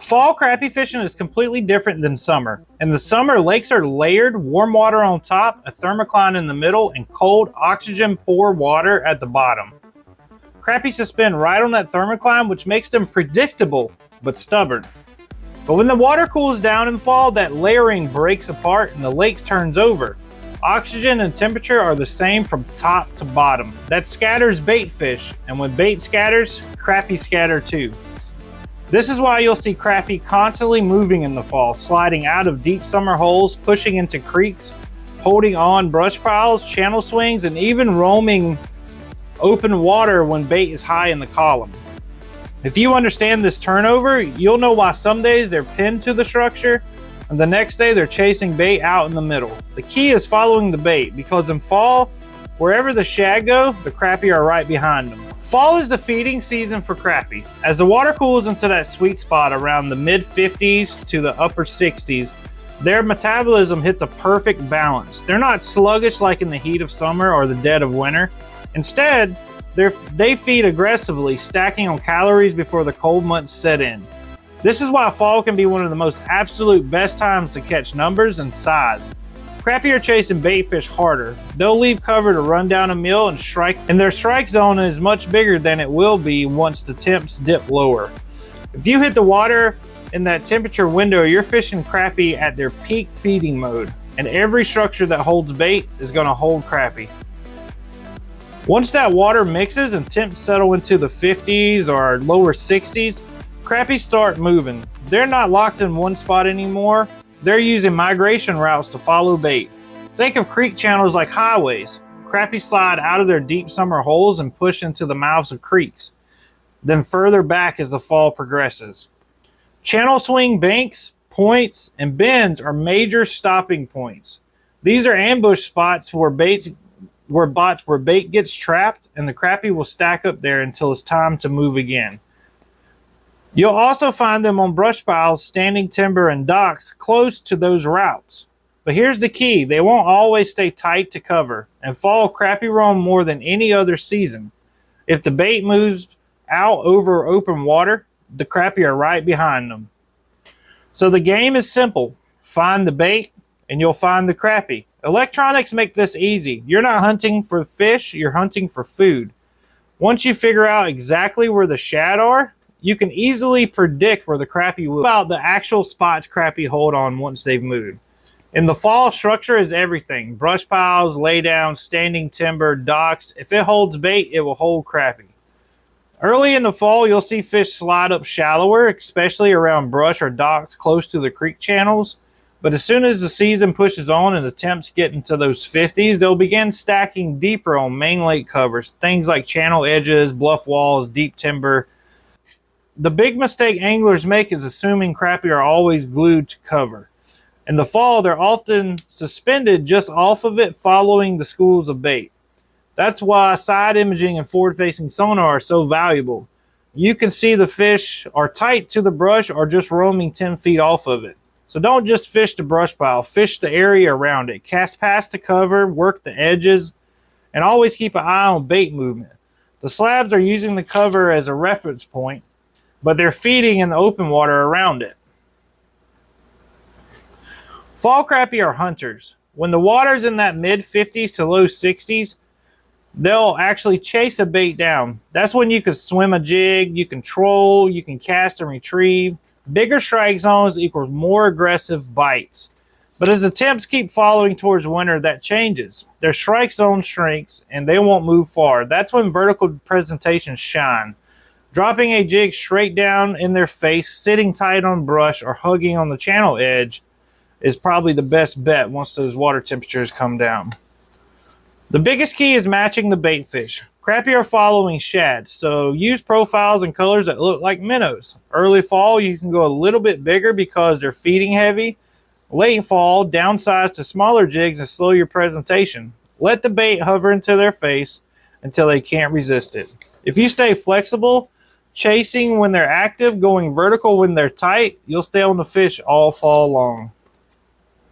Fall crappie fishing is completely different than summer. In the summer, lakes are layered, warm water on top, a thermocline in the middle, and cold, oxygen-poor water at the bottom. Crappie suspend right on that thermocline, which makes them predictable but stubborn. But when the water cools down in the fall, that layering breaks apart and the lake turns over. Oxygen and temperature are the same from top to bottom. That scatters bait fish, and when bait scatters, crappie scatter too. This is why you'll see crappie constantly moving in the fall, sliding out of deep summer holes, pushing into creeks, holding on brush piles, channel swings, and even roaming open water when bait is high in the column. If you understand this turnover, you'll know why some days they're pinned to the structure and the next day they're chasing bait out in the middle. The key is following the bait, because in fall, wherever the shad go, the crappie are right behind them. Fall is the feeding season for crappie. As the water cools into that sweet spot around the mid 50s to the upper 60s, their metabolism hits a perfect balance. They're not sluggish like in the heat of summer or the dead of winter. Instead, they feed aggressively, stacking on calories before the cold months set in. This is why fall can be one of the most absolute best times to catch numbers and size. Crappie are chasing bait fish harder. They'll leave cover to run down a meal and strike, and their strike zone is much bigger than it will be once the temps dip lower. If you hit the water in that temperature window, you're fishing crappie at their peak feeding mode, and every structure that holds bait is going to hold crappie. Once that water mixes and temps settle into the 50s or lower 60s, crappie start moving. They're not locked in one spot anymore. They're using migration routes to follow bait. Think of creek channels like highways. Crappie slide out of their deep summer holes and push into the mouths of creeks, then further back as the fall progresses. Channel swing banks, points, and bends are major stopping points. These are ambush spots where bait gets trapped, and the crappie will stack up there until it's time to move again. You'll also find them on brush piles, standing timber, and docks close to those routes. But here's the key: they won't always stay tight to cover, and fall crappie roam more than any other season. If the bait moves out over open water, the crappie are right behind them. So the game is simple: find the bait and you'll find the crappie. Electronics make this easy. You're not hunting for fish, you're hunting for food. Once you figure out exactly where the shad are, you can easily predict where the crappie will. About the actual spots crappie hold on once they've moved. In the fall, structure is everything. Brush piles, laydowns, standing timber, docks. If it holds bait, it will hold crappie. Early in the fall, you'll see fish slide up shallower, especially around brush or docks close to the creek channels. But as soon as the season pushes on and the temps get into those 50s, they'll begin stacking deeper on main lake covers. Things like channel edges, bluff walls, deep timber. The big mistake anglers make is assuming crappie are always glued to cover. In the fall, they're often suspended just off of it, following the schools of bait. That's why side imaging and forward-facing sonar are so valuable. You can see the fish are tight to the brush or just roaming 10 feet off of it. So don't just fish the brush pile, fish the area around it. Cast past the cover, work the edges, and always keep an eye on bait movement. The slabs are using the cover as a reference point, but they're feeding in the open water around it. Fall crappie are hunters. When the water's in that mid 50s to low 60s, they'll actually chase a bait down. That's when you can swim a jig, you can troll, you can cast and retrieve. Bigger strike zones equals more aggressive bites. But as the temps keep following towards winter, that changes. Their strike zone shrinks and they won't move far. That's when vertical presentations shine. Dropping a jig straight down in their face, sitting tight on brush, or hugging on the channel edge is probably the best bet once those water temperatures come down. The biggest key is matching the bait fish. Crappie are following shad, so use profiles and colors that look like minnows. Early fall, you can go a little bit bigger because they're feeding heavy. Late fall, downsize to smaller jigs and slow your presentation. Let the bait hover into their face until they can't resist it. If you stay flexible, chasing when they're active, going vertical when they're tight, you'll stay on the fish all fall long.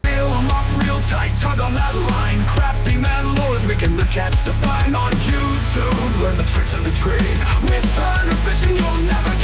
Reel 'em up real tight, tug on that line. Crappie man lures, making the catch to find on YouTube. Learn the tricks of the trade. With turner fishing, you'll never